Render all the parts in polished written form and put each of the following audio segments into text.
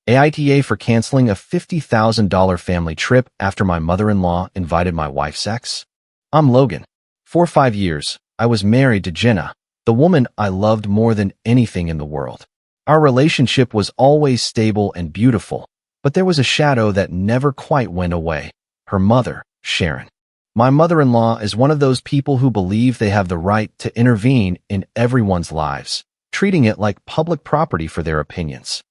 AITA for canceling a $50,000 family trip after my mother-in-law invited my wife's ex. I'm Logan. For 5 years, I was married to Jenna, the woman I loved more than anything in the world. Our relationship was always stable and beautiful, but there was a shadow that never quite went away. Her mother, Sharon. My mother-in-law is one of those people who believe they have the right to intervene in everyone's lives, treating it like public property for their opinions.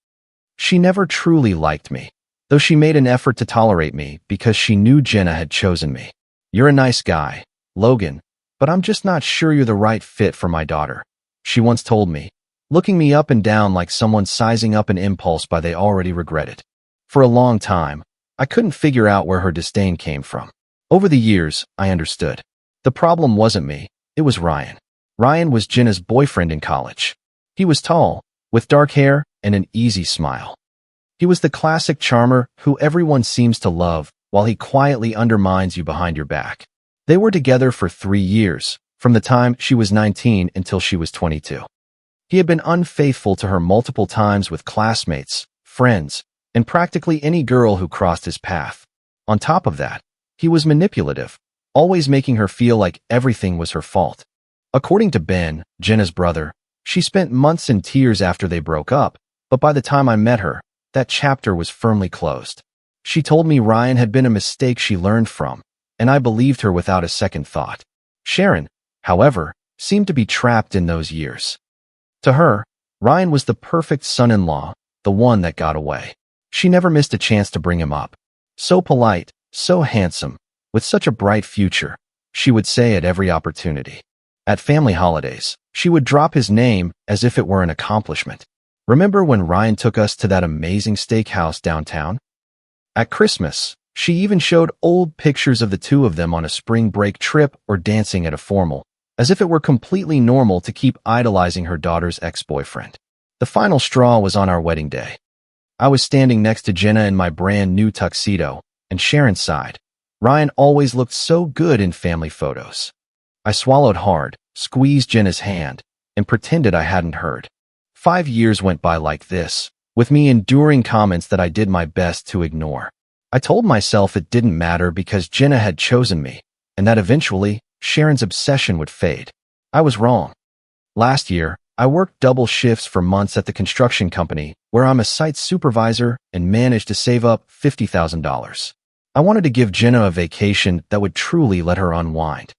She never truly liked me, though she made an effort to tolerate me because she knew Jenna had chosen me. "You're a nice guy, Logan, but I'm just not sure you're the right fit for my daughter," she once told me, looking me up and down like someone sizing up an impulse buy they already regretted. For a long time, I couldn't figure out where her disdain came from. Over the years, I understood. The problem wasn't me, it was Ryan. Ryan was Jenna's boyfriend in college. He was tall, with dark hair and an easy smile. He was the classic charmer who everyone seems to love while he quietly undermines you behind your back. They were together for 3 years, from the time she was 19 until she was 22. He had been unfaithful to her multiple times with classmates, friends, and practically any girl who crossed his path. On top of that, he was manipulative, always making her feel like everything was her fault. According to Ben, Jenna's brother, she spent months in tears after they broke up, but by the time I met her, that chapter was firmly closed. She told me Ryan had been a mistake she learned from, and I believed her without a second thought. Sharon, however, seemed to be trapped in those years. To her, Ryan was the perfect son-in-law, the one that got away. She never missed a chance to bring him up. So polite, so handsome, with such a bright future, she would say at every opportunity. At family holidays, she would drop his name as if it were an accomplishment. "Remember when Ryan took us to that amazing steakhouse downtown?" At Christmas, she even showed old pictures of the two of them on a spring break trip or dancing at a formal, as if it were completely normal to keep idolizing her daughter's ex-boyfriend. The final straw was on our wedding day. I was standing next to Jenna in my brand new tuxedo, and Sharon sighed. Ryan always looked so good in family photos. I swallowed hard, squeezed Jenna's hand, and pretended I hadn't heard. 5 years went by like this, with me enduring comments that I did my best to ignore. I told myself it didn't matter because Jenna had chosen me, and that eventually, Sharon's obsession would fade. I was wrong. Last year, I worked double shifts for months at the construction company, where I'm a site supervisor and managed to save up $50,000. I wanted to give Jenna a vacation that would truly let her unwind.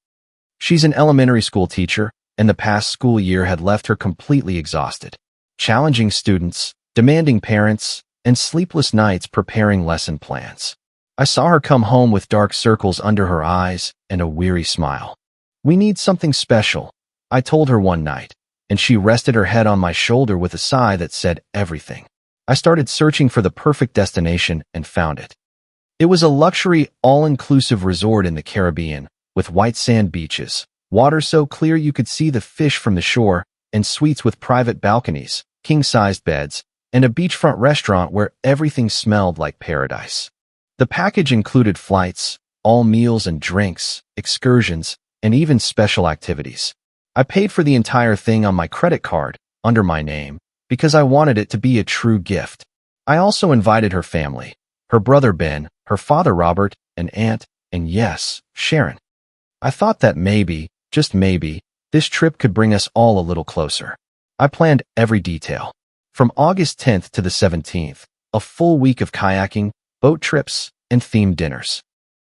She's an elementary school teacher, and the past school year had left her completely exhausted. Challenging students, demanding parents, and sleepless nights preparing lesson plans. I saw her come home with dark circles under her eyes and a weary smile. "We need something special," I told her one night, and she rested her head on my shoulder with a sigh that said everything. I started searching for the perfect destination and found it. It was a luxury, all-inclusive resort in the Caribbean, with white sand beaches, water so clear you could see the fish from the shore, and suites with private balconies, king-sized beds, and a beachfront restaurant where everything smelled like paradise. The package included flights, all meals and drinks, excursions, and even special activities. I paid for the entire thing on my credit card, under my name, because I wanted it to be a true gift. I also invited her family, her brother Ben, her father Robert, an aunt, and yes, Sharon. I thought that maybe, just maybe, this trip could bring us all a little closer. I planned every detail. From August 10th to the 17th, a full week of kayaking, boat trips, and themed dinners.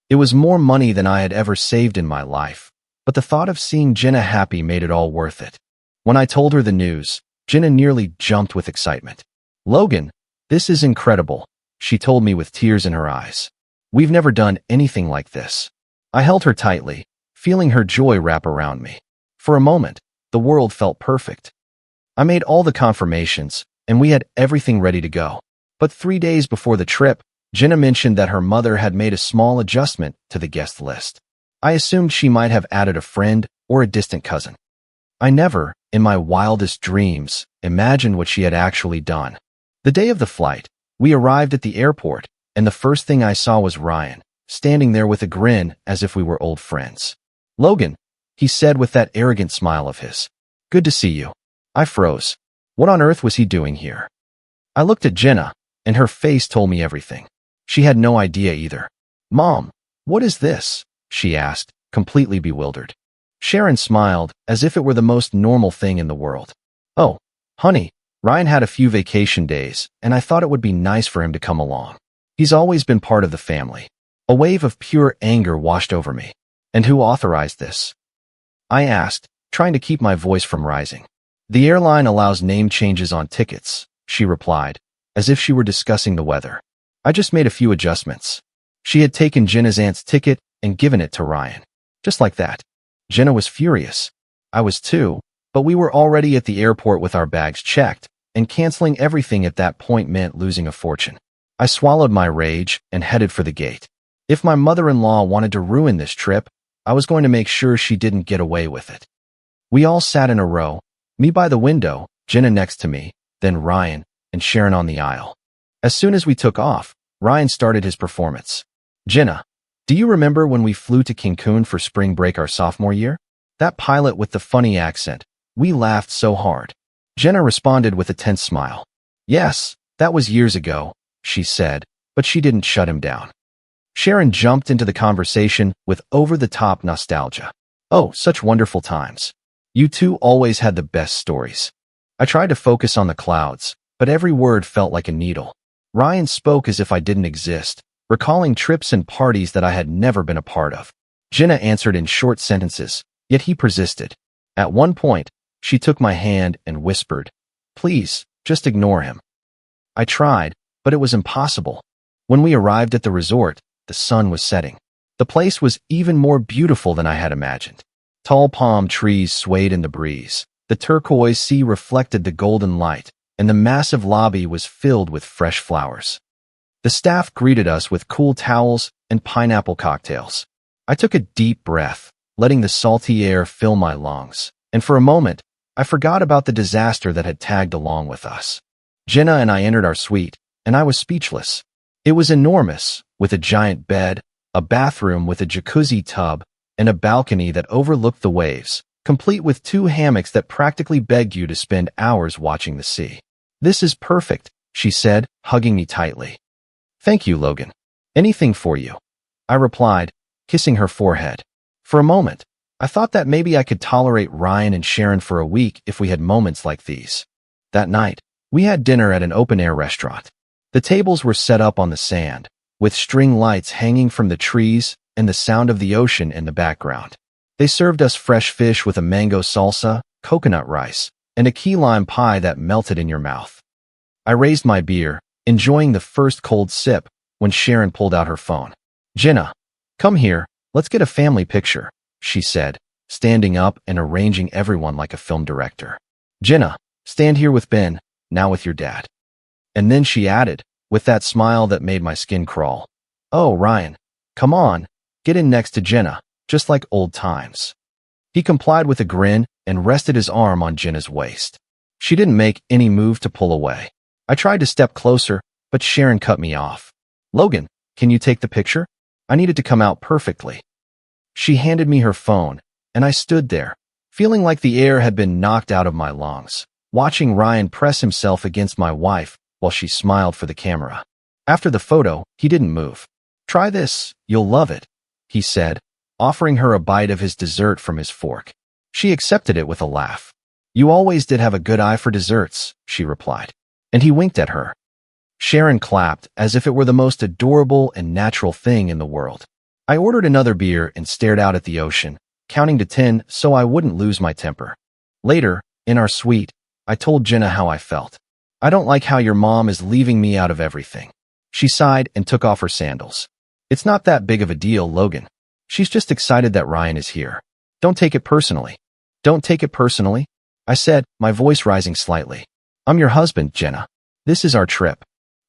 It was more money than I had ever saved in my life, but the thought of seeing Jenna happy made it all worth it. When I told her the news, Jenna nearly jumped with excitement. "Logan, this is incredible," she told me with tears in her eyes. "We've never done anything like this." I held her tightly, feeling her joy wrap around me. For a moment, the world felt perfect. I made all the confirmations, and we had everything ready to go. But 3 days before the trip, Jenna mentioned that her mother had made a small adjustment to the guest list. I assumed she might have added a friend or a distant cousin. I never, in my wildest dreams, imagined what she had actually done. The day of the flight, we arrived at the airport, and the first thing I saw was Ryan, standing there with a grin as if we were old friends. "Logan," he said with that arrogant smile of his. "Good to see you." I froze. What on earth was he doing here? I looked at Jenna, and her face told me everything. She had no idea either. "Mom, what is this?" she asked, completely bewildered. Sharon smiled, as if it were the most normal thing in the world. "Oh, honey, Ryan had a few vacation days, and I thought it would be nice for him to come along. He's always been part of the family." A wave of pure anger washed over me. "And who authorized this?" I asked, trying to keep my voice from rising. "The airline allows name changes on tickets," she replied, as if she were discussing the weather. "I just made a few adjustments." She had taken Jenna's aunt's ticket and given it to Ryan. Just like that. Jenna was furious. I was too, but we were already at the airport with our bags checked, and canceling everything at that point meant losing a fortune. I swallowed my rage and headed for the gate. If my mother-in-law wanted to ruin this trip, I was going to make sure she didn't get away with it. We all sat in a row, me by the window, Jenna next to me, then Ryan, and Sharon on the aisle. As soon as we took off, Ryan started his performance. "Jenna, do you remember when we flew to Cancun for spring break our sophomore year? That pilot with the funny accent. We laughed so hard." Jenna responded with a tense smile. "Yes, that was years ago," she said, but she didn't shut him down. Sharon jumped into the conversation with over-the-top nostalgia. "Oh, such wonderful times. You two always had the best stories." I tried to focus on the clouds, but every word felt like a needle. Ryan spoke as if I didn't exist, recalling trips and parties that I had never been a part of. Jenna answered in short sentences, yet he persisted. At one point, she took my hand and whispered, "Please, just ignore him." I tried, but it was impossible. When we arrived at the resort, the sun was setting. The place was even more beautiful than I had imagined. Tall palm trees swayed in the breeze. The turquoise sea reflected the golden light, and the massive lobby was filled with fresh flowers. The staff greeted us with cool towels and pineapple cocktails. I took a deep breath, letting the salty air fill my lungs, and for a moment, I forgot about the disaster that had tagged along with us. Jenna and I entered our suite, and I was speechless. It was enormous, with a giant bed, a bathroom with a jacuzzi tub, and a balcony that overlooked the waves, complete with 2 hammocks that practically begged you to spend hours watching the sea. "This is perfect," she said, hugging me tightly. "Thank you, Logan. Anything for you," I replied, kissing her forehead. For a moment, I thought that maybe I could tolerate Ryan and Sharon for a week if we had moments like these. That night, we had dinner at an open-air restaurant. The tables were set up on the sand, with string lights hanging from the trees and the sound of the ocean in the background. They served us fresh fish with a mango salsa, coconut rice, and a key lime pie that melted in your mouth. I raised my beer, enjoying the first cold sip, when Sharon pulled out her phone. "Jenna, come here, let's get a family picture," she said, standing up and arranging everyone like a film director. "Jenna, stand here with Ben, now with your dad." And then she added, with that smile that made my skin crawl, "Oh, Ryan, come on, get in next to Jenna, just like old times." He complied with a grin and rested his arm on Jenna's waist. She didn't make any move to pull away. I tried to step closer, but Sharon cut me off. "Logan, can you take the picture? I need it to come out perfectly." She handed me her phone, and I stood there, feeling like the air had been knocked out of my lungs, watching Ryan press himself against my wife while she smiled for the camera. After the photo, he didn't move. "Try this, you'll love it," he said, offering her a bite of his dessert from his fork. She accepted it with a laugh. "You always did have a good eye for desserts," she replied. And he winked at her. Sharon clapped as if it were the most adorable and natural thing in the world. I ordered another beer and stared out at the ocean, counting to 10 so I wouldn't lose my temper. Later, in our suite, I told Jenna how I felt. "I don't like how your mom is leaving me out of everything." She sighed and took off her sandals. "It's not that big of a deal, Logan. She's just excited that Ryan is here. Don't take it personally." "Don't take it personally?" I said, my voice rising slightly. "I'm your husband, Jenna. This is our trip."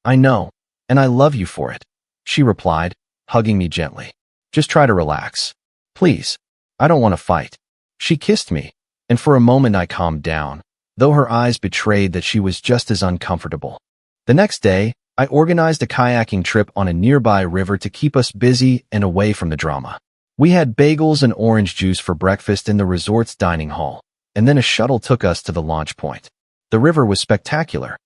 "I know, and I love you for it," she replied, hugging me gently. "Just try to relax. Please. I don't want to fight." She kissed me, and for a moment I calmed down, though her eyes betrayed that she was just as uncomfortable. The next day, I organized a kayaking trip on a nearby river to keep us busy and away from the drama. We had bagels and orange juice for breakfast in the resort's dining hall, and then a shuttle took us to the launch point. The river was spectacular.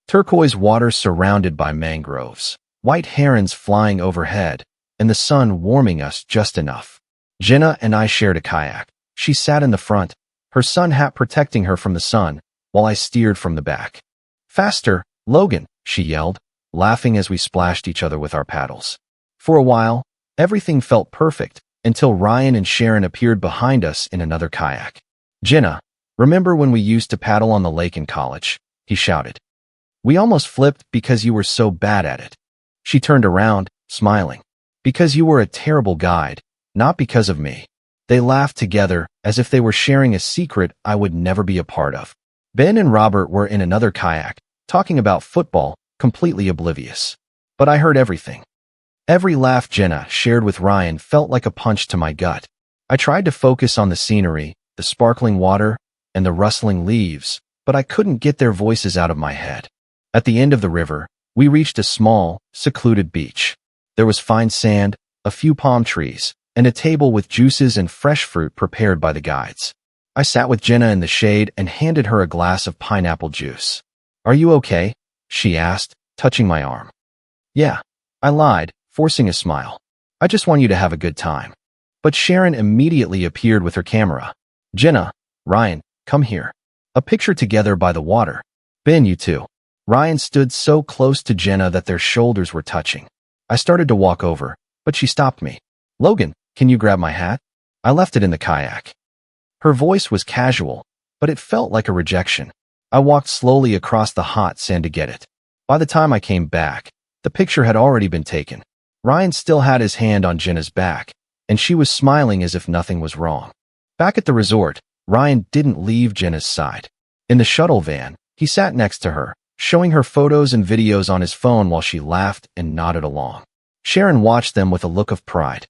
Turquoise water surrounded by mangroves, white herons flying overhead, and the sun warming us just enough. Jenna and I shared a kayak. She sat in the front, her sun hat protecting her from the sun, while I steered from the back. "Faster, Logan," she yelled, laughing as we splashed each other with our paddles. For a while, everything felt perfect, until Ryan and Sharon appeared behind us in another kayak. "Jenna, remember when we used to paddle on the lake in college?" he shouted. "We almost flipped because you were so bad at it." She turned around, smiling. "Because you were a terrible guide, not because of me." They laughed together, as if they were sharing a secret I would never be a part of. Ben and Robert were in another kayak, talking about football, completely oblivious. But I heard everything. Every laugh Jenna shared with Ryan felt like a punch to my gut. I tried to focus on the scenery, the sparkling water, and the rustling leaves, but I couldn't get their voices out of my head. At the end of the river, we reached a small, secluded beach. There was fine sand, a few palm trees, and a table with juices and fresh fruit prepared by the guides. I sat with Jenna in the shade and handed her a glass of pineapple juice. "Are you okay?" she asked, touching my arm. "Yeah," I lied, forcing a smile. "I just want you to have a good time." But Sharon immediately appeared with her camera. "Jenna, Ryan, come here." A picture together by the water. "Ben, you too." Ryan stood so close to Jenna that their shoulders were touching. I started to walk over, but she stopped me. "Logan, can you grab my hat?" I left it in the kayak. Her voice was casual, but it felt like a rejection. I walked slowly across the hot sand to get it. By the time I came back, the picture had already been taken. Ryan still had his hand on Jenna's back, and she was smiling as if nothing was wrong. Back at the resort, Ryan didn't leave Jenna's side. In the shuttle van, he sat next to her, showing her photos and videos on his phone while she laughed and nodded along. Sharon watched them with a look of pride.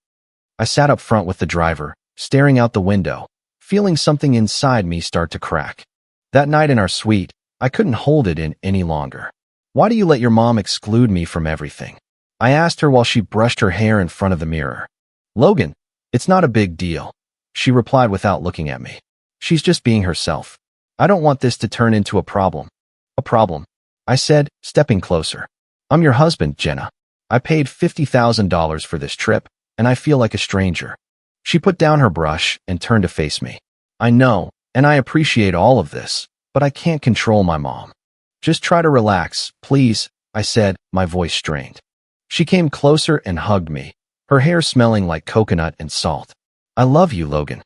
I sat up front with the driver, staring out the window, feeling something inside me start to crack. That night in our suite, I couldn't hold it in any longer. "Why do you let your mom exclude me from everything?" I asked her while she brushed her hair in front of the mirror. "Logan, it's not a big deal," she replied without looking at me. "She's just being herself. I don't want this to turn into a problem." "A problem?" I said, stepping closer. "I'm your husband, Jenna. I paid $50,000 for this trip, and I feel like a stranger." She put down her brush and turned to face me. "I know, and I appreciate all of this, but I can't control my mom." "Just try to relax, please," I said, my voice strained. She came closer and hugged me, her hair smelling like coconut and salt. "I love you, Logan.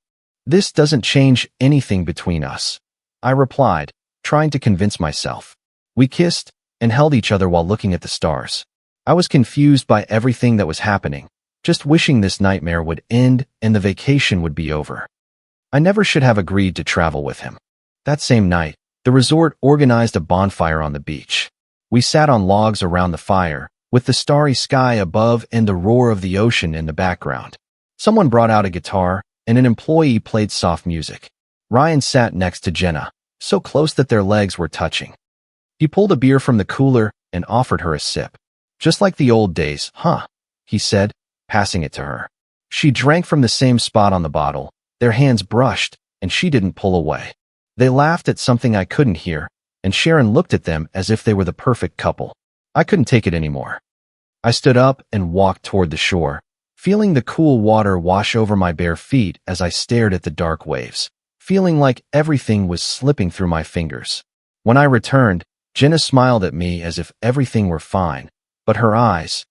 This doesn't change anything between us," I replied, trying to convince myself. We kissed and held each other while looking at the stars. I was confused by everything that was happening, just wishing this nightmare would end and the vacation would be over. I never should have agreed to travel with him. That same night, the resort organized a bonfire on the beach. We sat on logs around the fire, with the starry sky above and the roar of the ocean in the background. Someone brought out a guitar, and an employee played soft music. Ryan sat next to Jenna, so close that their legs were touching. He pulled a beer from the cooler and offered her a sip. "Just like the old days, huh?" he said, passing it to her. She drank from the same spot on the bottle, their hands brushed, and she didn't pull away. They laughed at something I couldn't hear, and Sharon looked at them as if they were the perfect couple. I couldn't take it anymore. I stood up and walked toward the shore, feeling the cool water wash over my bare feet as I stared at the dark waves, feeling like everything was slipping through my fingers. When I returned, Jenna smiled at me as if everything were fine, but her eyes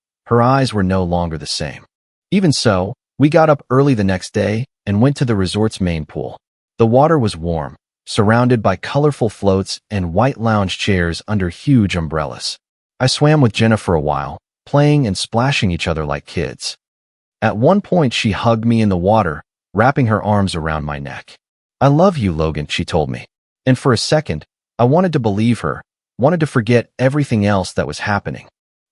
were no longer the same. Even so, we got up early the next day and went to the resort's main pool. The water was warm, surrounded by colorful floats and white lounge chairs under huge umbrellas. I swam with Jenna for a while, playing and splashing each other like kids. At one point, she hugged me in the water, wrapping her arms around my neck. "I love you, Logan," she told me. And for a second, I wanted to believe her, wanted to forget everything else that was happening.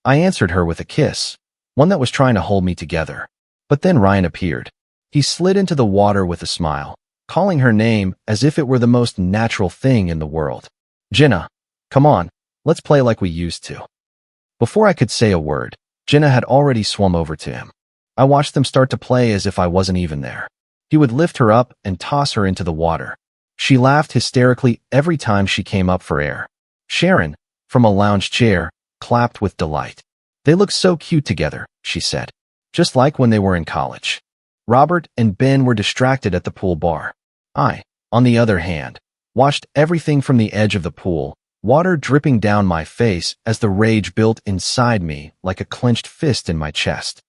I answered her with a kiss, one that was trying to hold me together. But then Ryan appeared. He slid into the water with a smile, calling her name as if it were the most natural thing in the world. "Jenna, come on, let's play like we used to." Before I could say a word, Jenna had already swum over to him. I watched them start to play as if I wasn't even there. He would lift her up and toss her into the water. She laughed hysterically every time she came up for air. Sharon, from a lounge chair, clapped with delight. They look so cute together, she said. Just like when they were in college. Robert and Ben were distracted at the pool bar. I, on the other hand, watched everything from the edge of the pool, water dripping down my face as the rage built inside me like a clenched fist in my chest.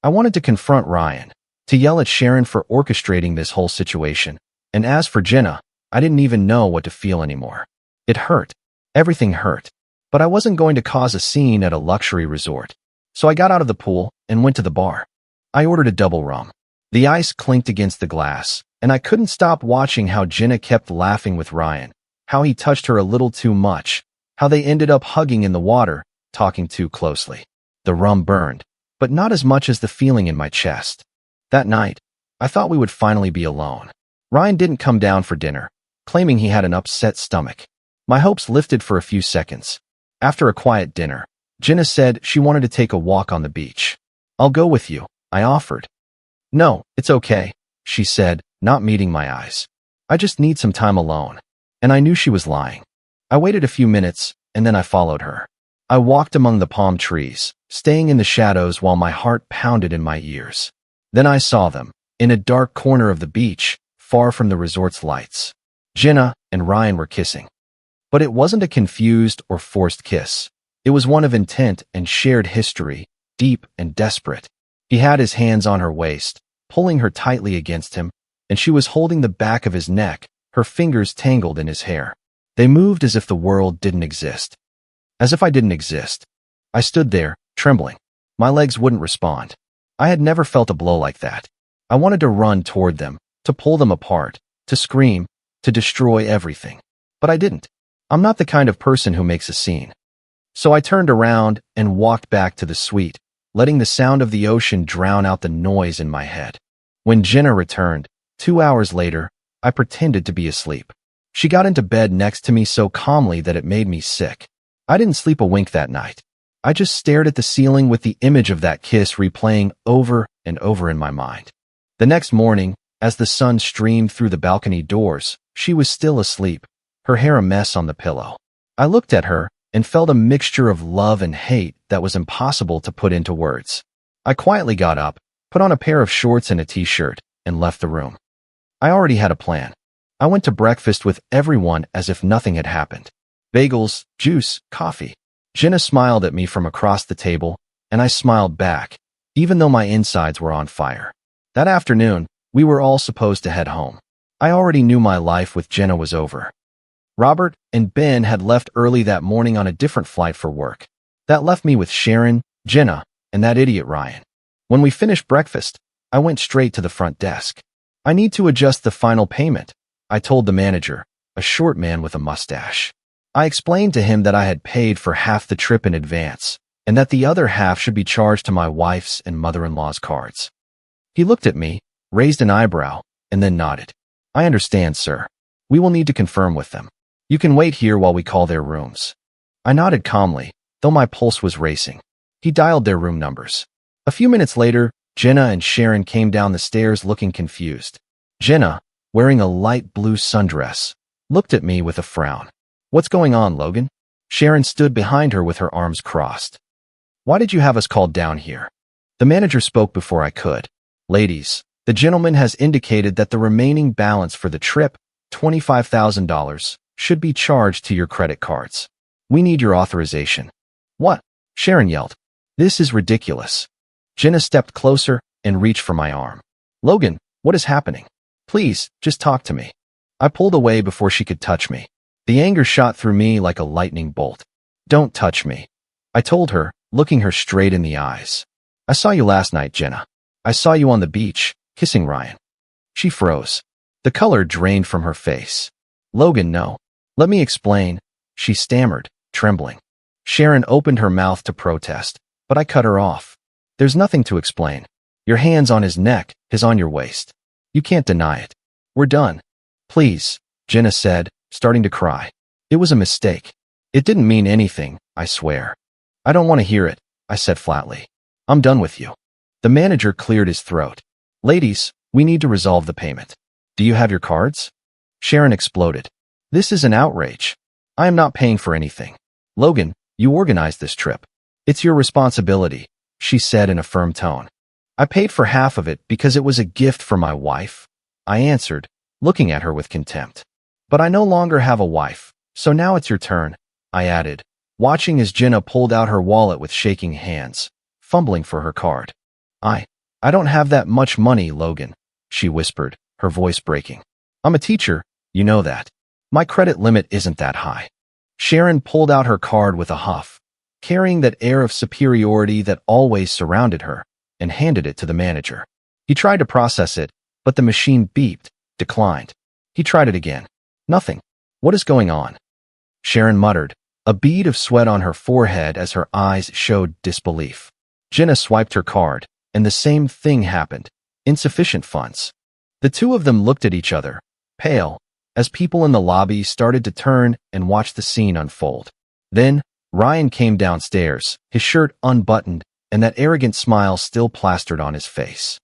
I wanted to confront Ryan, to yell at Sharon for orchestrating this whole situation, and as for Jenna, I didn't even know what to feel anymore. It hurt. Everything hurt. But I wasn't going to cause a scene at a luxury resort. So I got out of the pool and went to the bar. I ordered a double rum. The ice clinked against the glass, and I couldn't stop watching how Jenna kept laughing with Ryan, how he touched her a little too much, how they ended up hugging in the water, talking too closely. The rum burned, but not as much as the feeling in my chest. That night, I thought we would finally be alone. Ryan didn't come down for dinner, claiming he had an upset stomach. My hopes lifted for a few seconds. After a quiet dinner, Jenna said she wanted to take a walk on the beach. I'll go with you, I offered. No, it's okay, she said, not meeting my eyes. I just need some time alone. And I knew she was lying. I waited a few minutes, and then I followed her. I walked among the palm trees, staying in the shadows while my heart pounded in my ears. Then I saw them, in a dark corner of the beach, far from the resort's lights. Jenna and Ryan were kissing. But it wasn't a confused or forced kiss. It was one of intent and shared history, deep and desperate. He had his hands on her waist, pulling her tightly against him, and she was holding the back of his neck, her fingers tangled in his hair. They moved as if the world didn't exist. As if I didn't exist. I stood there, trembling. My legs wouldn't respond. I had never felt a blow like that. I wanted to run toward them, to pull them apart, to scream, to destroy everything. But I didn't. I'm not the kind of person who makes a scene. So I turned around and walked back to the suite, letting the sound of the ocean drown out the noise in my head. When Jenna returned, 2 hours later, I pretended to be asleep. She got into bed next to me so calmly that it made me sick. I didn't sleep a wink that night. I just stared at the ceiling with the image of that kiss replaying over and over in my mind. The next morning, as the sun streamed through the balcony doors, she was still asleep, her hair a mess on the pillow. I looked at her and felt a mixture of love and hate that was impossible to put into words. I quietly got up, put on a pair of shorts and a t-shirt, and left the room. I already had a plan. I went to breakfast with everyone as if nothing had happened. Bagels, juice, coffee. Jenna smiled at me from across the table, and I smiled back, even though my insides were on fire. That afternoon, we were all supposed to head home. I already knew my life with Jenna was over. Robert and Ben had left early that morning on a different flight for work. That left me with Sharon, Jenna, and that idiot Ryan. When we finished breakfast, I went straight to the front desk. I need to adjust the final payment, I told the manager, a short man with a mustache. I explained to him that I had paid for half the trip in advance, and that the other half should be charged to my wife's and mother-in-law's cards. He looked at me, raised an eyebrow, and then nodded. I understand, sir. We will need to confirm with them. You can wait here while we call their rooms. I nodded calmly, though my pulse was racing. He dialed their room numbers. A few minutes later, Jenna and Sharon came down the stairs looking confused. Jenna, wearing a light blue sundress, looked at me with a frown. What's going on, Logan? Sharon stood behind her with her arms crossed. Why did you have us called down here? The manager spoke before I could. Ladies, the gentleman has indicated that the remaining balance for the trip, $25,000, should be charged to your credit cards. We need your authorization. What? Sharon yelled. This is ridiculous. Jenna stepped closer and reached for my arm. Logan, what is happening? Please, just talk to me. I pulled away before she could touch me. The anger shot through me like a lightning bolt. Don't touch me, I told her, looking her straight in the eyes. I saw you last night, Jenna. I saw you on the beach, kissing Ryan. She froze. The color drained from her face. Logan, no. Let me explain, she stammered, trembling. Sharon opened her mouth to protest, but I cut her off. There's nothing to explain. Your hand's on his neck, his on your waist. You can't deny it. We're done. Please, Jenna said, starting to cry. It was a mistake. It didn't mean anything, I swear. I don't want to hear it, I said flatly. I'm done with you. The manager cleared his throat. Ladies, we need to resolve the payment. Do you have your cards? Sharon exploded. This is an outrage. I am not paying for anything. Logan, you organized this trip. It's your responsibility, she said in a firm tone. I paid for half of it because it was a gift for my wife, I answered, looking at her with contempt. But I no longer have a wife, so now it's your turn, I added, watching as Jenna pulled out her wallet with shaking hands, fumbling for her card. I don't have that much money, Logan, she whispered, her voice breaking. I'm a teacher, you know that. My credit limit isn't that high. Sharon pulled out her card with a huff, carrying that air of superiority that always surrounded her, and handed it to the manager. He tried to process it, but the machine beeped, declined. He tried it again. Nothing. What is going on? Sharon muttered, a bead of sweat on her forehead as her eyes showed disbelief. Jenna swiped her card, and the same thing happened. Insufficient funds. The two of them looked at each other, pale, as people in the lobby started to turn and watch the scene unfold. Then, Ryan came downstairs, his shirt unbuttoned, and that arrogant smile still plastered on his face.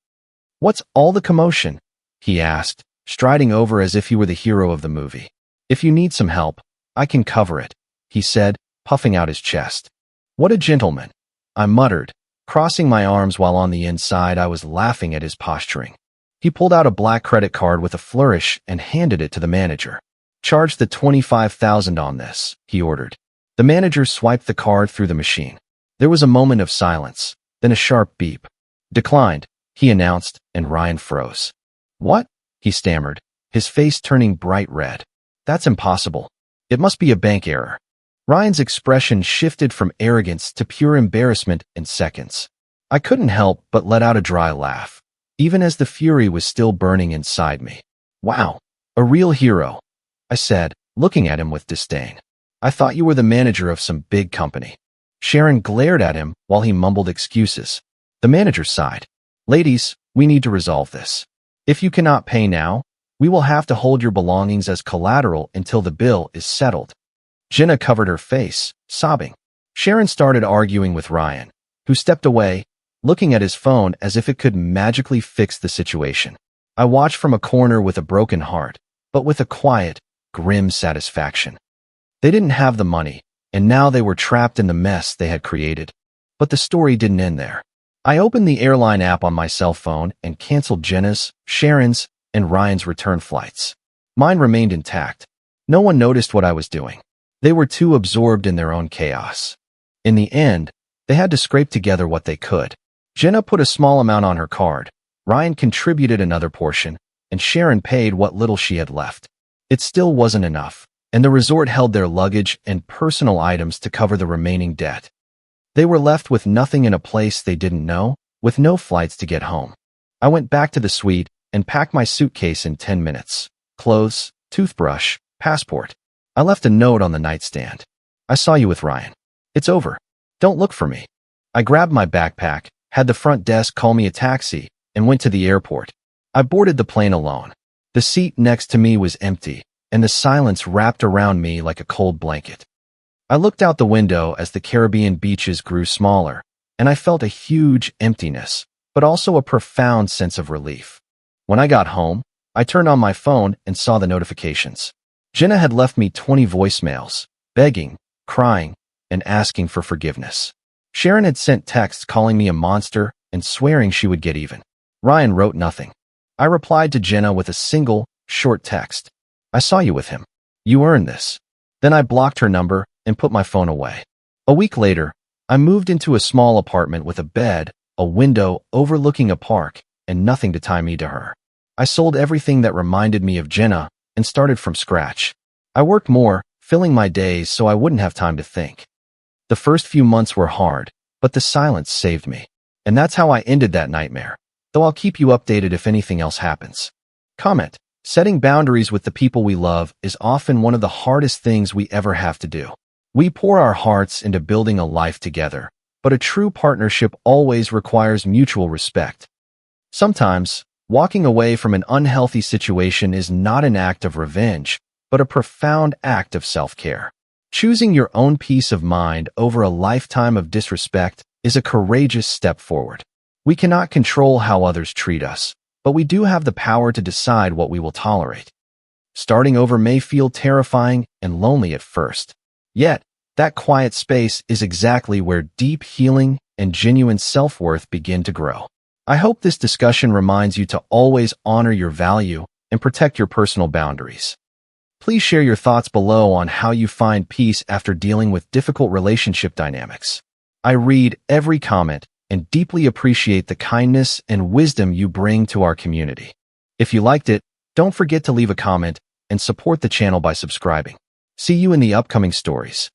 What's all the commotion? He asked, striding over as if he were the hero of the movie. If you need some help, I can cover it, he said, puffing out his chest. What a gentleman, I muttered, crossing my arms while on the inside I was laughing at his posturing. He pulled out a black credit card with a flourish and handed it to the manager. Charge the $25,000 on this, he ordered. The manager swiped the card through the machine. There was a moment of silence, then a sharp beep. Declined, he announced, and Ryan froze. What? He stammered, his face turning bright red. That's impossible. It must be a bank error. Ryan's expression shifted from arrogance to pure embarrassment in seconds. I couldn't help but let out a dry laugh, even as the fury was still burning inside me. Wow, a real hero, I said, looking at him with disdain. I thought you were the manager of some big company. Sharon glared at him while he mumbled excuses. The manager sighed. Ladies, we need to resolve this. If you cannot pay now, we will have to hold your belongings as collateral until the bill is settled. Jenna covered her face, sobbing. Sharon started arguing with Ryan, who stepped away, looking at his phone as if it could magically fix the situation. I watched from a corner with a broken heart, but with a quiet, grim satisfaction. They didn't have the money, and now they were trapped in the mess they had created. But the story didn't end there. I opened the airline app on my cell phone and canceled Jenna's, Sharon's, and Ryan's return flights. Mine remained intact. No one noticed what I was doing. They were too absorbed in their own chaos. In the end, they had to scrape together what they could. Jenna put a small amount on her card, Ryan contributed another portion, and Sharon paid what little she had left. It still wasn't enough, and the resort held their luggage and personal items to cover the remaining debt. They were left with nothing in a place they didn't know, with no flights to get home. I went back to the suite and packed my suitcase in 10 minutes. Clothes, toothbrush, passport. I left a note on the nightstand. I saw you with Ryan. It's over. Don't look for me. I grabbed my backpack, had the front desk call me a taxi, and went to the airport. I boarded the plane alone. The seat next to me was empty, and the silence wrapped around me like a cold blanket. I looked out the window as the Caribbean beaches grew smaller, and I felt a huge emptiness, but also a profound sense of relief. When I got home, I turned on my phone and saw the notifications. Jenna had left me 20 voicemails, begging, crying, and asking for forgiveness. Sharon had sent texts calling me a monster and swearing she would get even. Ryan wrote nothing. I replied to Jenna with a single, short text. I saw you with him. You earned this. Then I blocked her number and put my phone away. A week later, I moved into a small apartment with a bed, a window overlooking a park, and nothing to tie me to her. I sold everything that reminded me of Jenna and started from scratch. I worked more, filling my days so I wouldn't have time to think. The first few months were hard, but the silence saved me. And that's how I ended that nightmare, though I'll keep you updated if anything else happens. Comment. Setting boundaries with the people we love is often one of the hardest things we ever have to do. We pour our hearts into building a life together, but a true partnership always requires mutual respect. Sometimes, walking away from an unhealthy situation is not an act of revenge, but a profound act of self-care. Choosing your own peace of mind over a lifetime of disrespect is a courageous step forward. We cannot control how others treat us, but we do have the power to decide what we will tolerate. Starting over may feel terrifying and lonely at first. Yet, That quiet space is exactly where deep healing and genuine self-worth begin to grow. I hope this discussion reminds you to always honor your value and protect your personal boundaries. Please share your thoughts below on how you find peace after dealing with difficult relationship dynamics. I read every comment and deeply appreciate the kindness and wisdom you bring to our community. If you liked it, don't forget to leave a comment and support the channel by subscribing. See you in the upcoming stories.